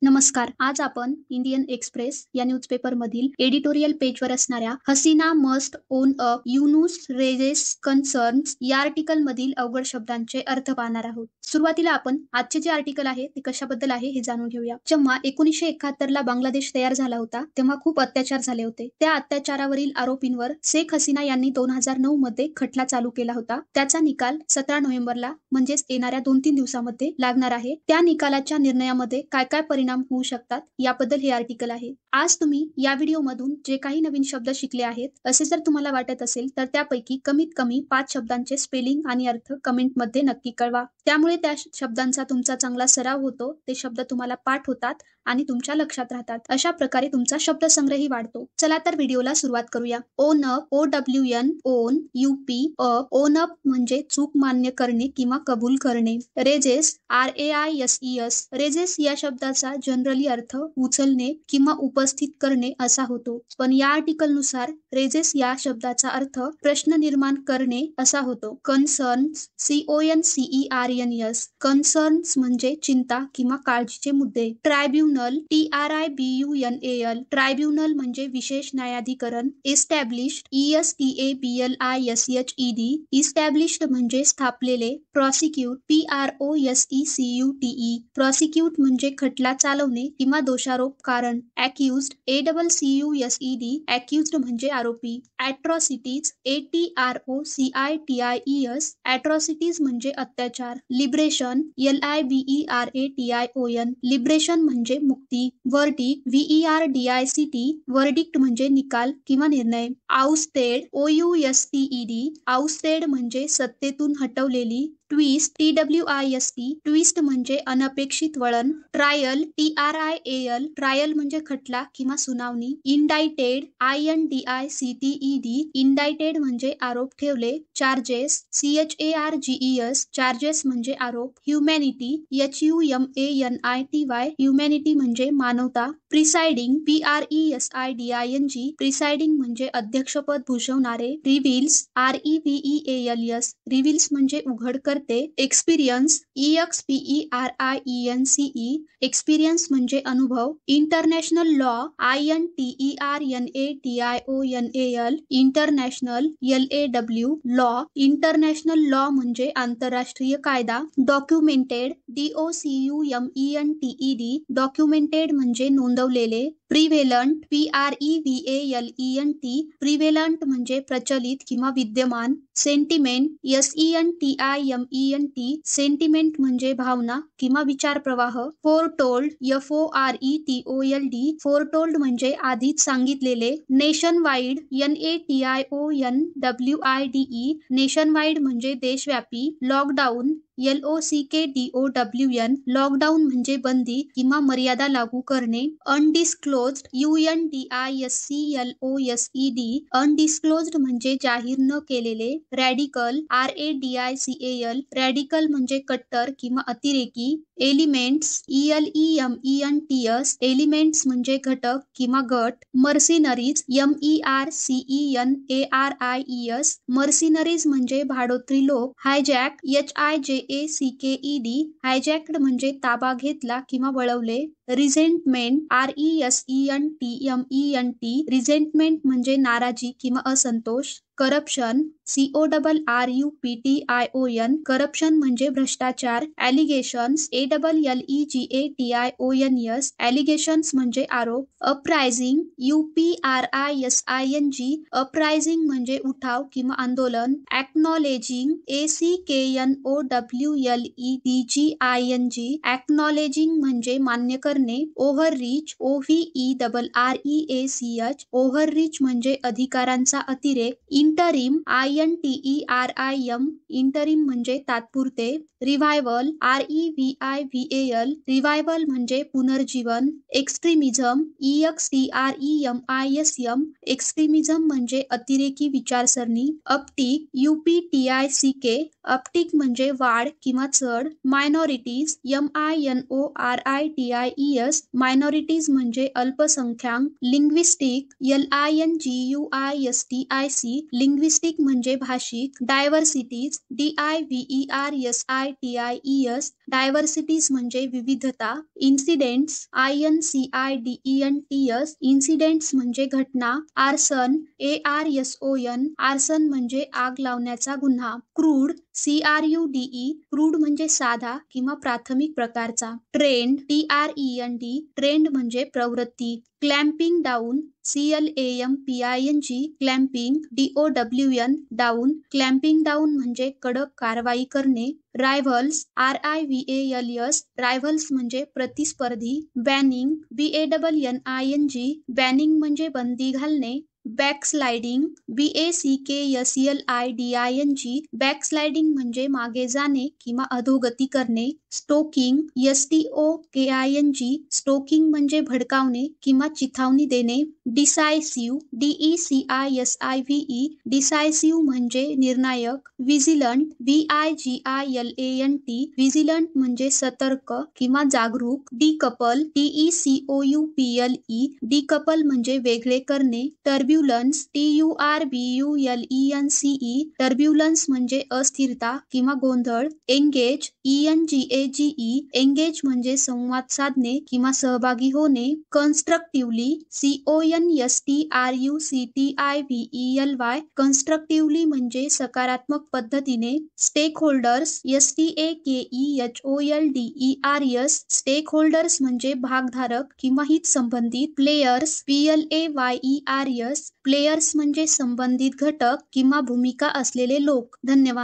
नमस्कार. आज आपण इंडियन एक्सप्रेस या न्यूजपेपरमधील एडिटोरियल पेजवर असणाऱ्या Hasina must own a Yunus raises concerns या आर्टिकलमधील अवघड शब्दांचे अर्थ पाहणार आहोत. सुरुवातीला आपण आजचे जे आर्टिकल आहे ते कशाबद्दल आहे हे जाणून घेऊया. जेव्हा 1971 ला बांगलादेश तयार झाला होता तेव्हा खूप अत्याचार झाले होते. त्या अत्याचारावरील आरोपींवर शेख हसीना यांनी 2009 मध्ये खटला चालू केला होता. त्याचा निकाल 17 नोव्हेंबरला म्हणजेच येणाऱ्या 2-3 दिवसामध्ये लागणार आहे. त्या निकालाच्या निर्णयामध्ये काय काय परिणाम होऊ शकतात याबद्दल हे आर्टिकल आहे. आज तुम्ही या व्हिडिओमधून जे काही नवीन शब्द शिकले आहेत असे जर तुम्हाला वाटत असेल तर त्यापैकी कमीत कमी 5 शब्दांचे स्पेलिंग आणि अर्थ कमेंटमध्ये नक्की कळवा. त्यामुळे त्या शब्दांचा तुमचा चांगला सराव होतो. ते शब्द तुम्हाला पाठ होतात आणि तुमच्या लक्षात राहतात. अशा प्रकारे तुमचा शब्दसंग्रहही वाढतो. चला तर व्हिडिओला सुरुवात करूया. On up, OWN, on, UP, up, on up म्हणजे चूक मान्य करणे किंवा कबूल करणे. रेजेस, RAISES, रेजेस या शब्दाचा जनरली अर्थ उचलणे किंवा उपस्थित करणे असा होतो. पण या आर्टिकल नुसार रेजेस या शब्दाचा अर्थ प्रश्न निर्माण करणे असा होतो. कन्सर्न्स, CONCERNS, कन्सर्न्स म्हणजे चिंता किंवा काळजीचे मुद्दे. ट्रायब्युनल, TRIBUNAL, ट्रायब्युनल म्हणजे विशेष न्यायाधिकरण. एस्टॅब्लिश्ड, ESTABLISHED, इस्टॅब्लिश्ड म्हणजे स्थापलेले. प्रॉसिक्यूट, PROSECUTE, प्रॉसिक्यूट म्हणजे खटला चालवणे किंवा दोषारोप कारण. अॅक्युज्ड, ACCUSED, अॅक्युज्ड म्हणजे आरोपी. ॲट्रॉसिटीज, ATROCITIES, ॲट्रॉसिटीज म्हणजे अत्याचार. लिबरेशन, LIBERATION, लिबरेशन म्हणजे मुक्ती. वर्डिक्ट, VERDICT, वर्डिक्ट म्हणजे निकाल किंवा निर्णय. आउस्टेड, OUSTED, आउस्टेड म्हणजे सत्तेतून हटवलेली. ट्विस्ट, TWIST, ट्विस्ट म्हणजे अनपेक्षित वळण. ट्रायल, TRIAL, ट्रायल म्हणजे खटला किंवा सुनावणी. इंडायटेड, INDICTED, इंडायटेड म्हणजे आरोप ठेवले. चार्जेस, CHARGES, चार्जेस म्हणजे आरोप. ह्युमॅनिटी, HUMANITY, ह्युमॅनिटी म्हणजे मानवता. प्रिसाइडिंग, PRESIDING, प्रिसाइडिंग म्हणजे अध्यक्षपद भूषवणारे. रिव्हील्स, REVEALS, रिव्हील्स म्हणजे उघड करते. एक्सपिरियन्स, EXPERIENCE, एक्सपिरियन्स म्हणजे अनुभव. International law, INTERNATIONAL, international, LAW, law, international law म्हणजे आंतरराष्ट्रीय कायदा. डॉक्युमेंटेड, DOCUMENTED, डॉक्युमेंटेड म्हणजे नोंदवलेले. प्रिव्हेलंट, PREVALENT, प्रिव्हेलंट म्हणजे प्रचलित किंवा विद्यमान. सेंटिमेंट, SENTIMENT, सेंटिमेंट म्हणजे भावना किंवा विचार प्रवाह. फोरटोल्ड, FORETOLD, फोरटोल्ड म्हणजे आधीच सांगितलेले. Nation wide, NATIONWIDE, nation wide म्हणजे देशव्यापी. लॉकडाऊन, LOCKDOWN, लॉकडाऊन म्हणजे बंदी किंवा मर्यादा लागू करणे. अनडिस्क्लोज्ड, UNDISCLOSED, अनडिस्क्लोज्ड म्हणजे जाहीर न केलेले. रॅडिकल, RADICAL, रॅडिकल म्हणजे कट्टर किंवा अतिरेकी. एलिमेंट्स, ELEMENTS, एलिमेंट्स म्हणजे घटक किंवा गट. मर्सिनरीज, MERCENARIES, मर्सिनरीज म्हणजे भाडोत्री लोक. हायजॅक, HIJACKED, हायजॅक्ड म्हणजे ताबा घेतला किंवा वळवले. रिझेंटमेंट, RESENTMENT, रिझेंटमेंट म्हणजे नाराजी किंवा असंतोष. करप्शन, CORRUPTION, करप्शन म्हणजे भ्रष्टाचार. ॲलिगेशन्स, ALLEGATIONS, ॲलिगेशन्स म्हणजे आरोप. अपरायझिंग, UPRISING, अपरायझिंग म्हणजे उठाव किंवा आंदोलन. ॲक्नॉलेजिंग, ACKNOWLEDGING, ॲक्नॉलेजिंग म्हणजे मान्य करणे. ओव्हररीच, OVERREACH, ओव्हररीच म्हणजे अधिकारांचा अतिरेक. इंटरिम, INTERIM, इंटरिम म्हणजे तात्पुरते. रिव्हायवल, REVIVAL, रिव्हायवल म्हणजे पुनर्जीवन. एक्स्ट्रीमिझम, EXTREMISM, एक्स्ट्रीमिझम म्हणजे अतिरेकी विचारसरणी. अपटिक, UPTICK, अपटिक म्हणजे वाढ किंवा चढ. मायनॉरिटीज, MINORITIES, मायनॉरिटीज म्हणजे अल्पसंख्याक. लिंग्विस्टिक, LINGUISTIC, लिंग्विस्टिक म्हणजे भाषिक. डायव्हर्सिटीज DIVERSITIES डायव्हर्सिटीज म्हणजे विविधता. इन्सिडेंट्स INCIDENTS इन्सिडेंट्स म्हणजे घटना. आर्सन ARSON आर्सन म्हणजे आग लावण्याचा गुन्हा. क्रूड CRUDE क्रूड म्हणजे साधा किंवा प्राथमिक प्रकारचा. ट्रेंड TREND ट्रेंड म्हणजे प्रवृत्ती. Clamping down CLAMPING clamping DOWN down clamping down म्हणजे कडक कारवाई करणे. रायव्हल्स RIVALS रायव्हल्स म्हणजे प्रतिस्पर्धी. बॅनिंग BANNING बॅनिंग म्हणजे बंदी घालणे. बॅकस्लायडिंग BACKSLIDING बॅकस्लायडिंग म्हणजे मागे जाणे किंवा अधोगती करणे. स्टोकिंग STOKING स्टोकिंग म्हणजे भडकावणे किंवा चिथावणी देणे. डिसायसिव्ह DECISIVE डिसायसिव्ह म्हणजे निर्णायक. विजिलंट VIGILANT विजिलंट म्हणजे सतर्क किंवा जागरूक. डिकपल DECOUPLE डिकपल म्हणजे वेगळे करणे. टर्ब्युलन्स TURBULENCE टर्ब्युलन्स म्हणजे अस्थिरता किंवा गोंधळ. एंगेज ENGAGE एंगेज म्हणजे संवाद साधणे किंवा सहभागी होणे. कन्स्ट्रक्टिव्हली CONSTRUCTIVELY कन्स्ट्रक्टिव्हली म्हणजे सकारात्मक पद्धतीने. स्टेकहोल्डर्स STAKEHOLDERS स्टेकहोल्डर्स म्हणजे भागधारक किंवा हित संबंधित. प्लेयर्स PLAYERS प्लेयर्स म्हणजे संबंधित घटक किंवा भूमिका असलेले लोक. धन्यवाद.